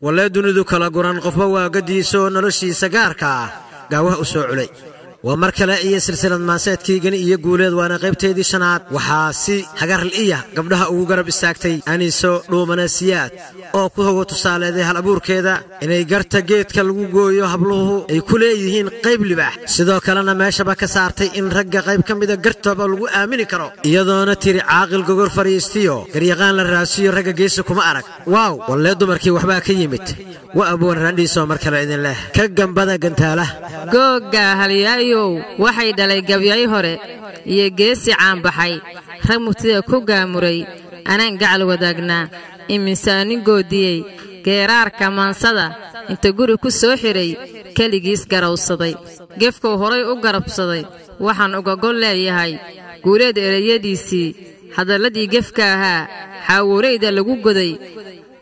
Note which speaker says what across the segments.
Speaker 1: walla dunidu kala guran qofba waa gadiiso noloshiisa gaarka ah gaawaha u soo culay ومر كلا إيه سلسلة ماسات كيجن إيه جولاد وأنا قبتي دي شنات وحاسي حجر الإيه قبلها وجرب الساكتي أنيسو رومانسيات أو كهو تصال هذه الأبور كذا إن يجرت جيت كالجوجو يهبلوه يكل يهين قيب لباح سدا كلنا ما شبك سارتي إن رجع قيب كم إذا جرت بالجو آمن كرو يدانا تري عاقل جوجر فريستيو قريقان للراسي رجع جيسكم أرك واو ولا دمركي وحبا كيمت وأبو الرندي سومر كلا إذن الله كجم بدأ جنتاله
Speaker 2: جوجا هليايو waxay dhalay gabyay hore iyo geesi caan baxay rag mutida ku gaamuray anaan gacal wadaagnaa iminsaanin goodiyay geeraarka maansada inta guri ku soo xiray kaligiis garawsaday gefku horay u garabsaday waxaan uga gol leeyahay guuleed ereyadiisii hadaladii gefka ahaa xaawureyda lagu goday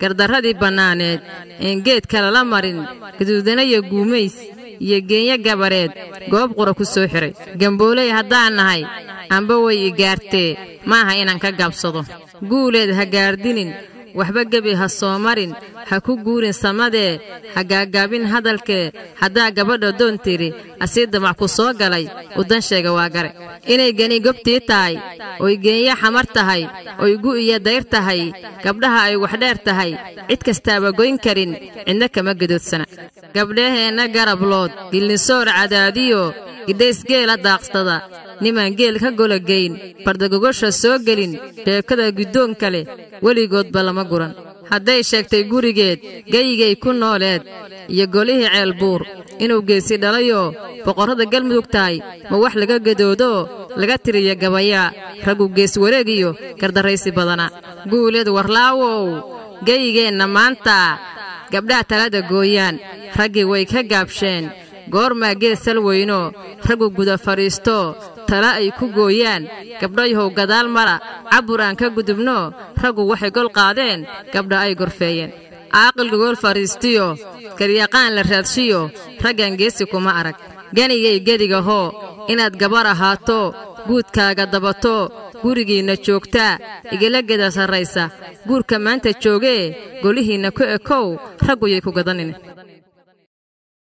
Speaker 2: gardaradii banaaneed in geed kala la marin gaduudanaya guumays iyo geenya gabareed goob qura ku soo xiray gamboolay haddaan nahay amba way igaartee maaha inaan ka gaabsado guuleed ha gaardinin waxba gebi ha soo marin ha ku guurin samadee ha gaagaabin hadalkee haddaa gabadha doon tiri asii damac ku soo galay udan sheega waa gare inay gani gobtii tahay oy geenya xamar tahay oy gu iyo dayr tahay gabdhaha ay wax dheer tahay cid kastaaba goyn karin cidna kama gadoodsana gabdhaheenna garablood gilnisoor cadaadiyo gidhays geela daaqsada nimaan geel ka golageyn bardagogosha soo gelin sheekada guddoon kale weligoodba lama guran hadday sheegtay gurigeed gayigay ku nooleed iyo golihii ceelbuur inuu geesi dhalayoo boqorrada galmudug tahay ma wax laga gadoodo laga tiriya gabayaa raggu gees wareegiyo gardarraysi badana guuleed warlaawow gayigeenna maanta gabdhaha talada gooyaan raggii way ka gaabsheen goormaa geed sal weyno raggu guda fadhiisto tala ay ku gooyaan gabdhayahow gadaal mara cabur aan ka gudubno raggu waxay gol qaadeen gabdha ay gorfeeyeen caaqilka gol fadhiistiyo garyaqaan la raadshiyo raggan geesi kuma arag ganigay gedigahoo inaad gabar ahaato guudkaaga dabato gurigiinna joogtaa igala geda sarraysa guurka maanta joogee golihiinna ku ekow ragguyay ku gadanine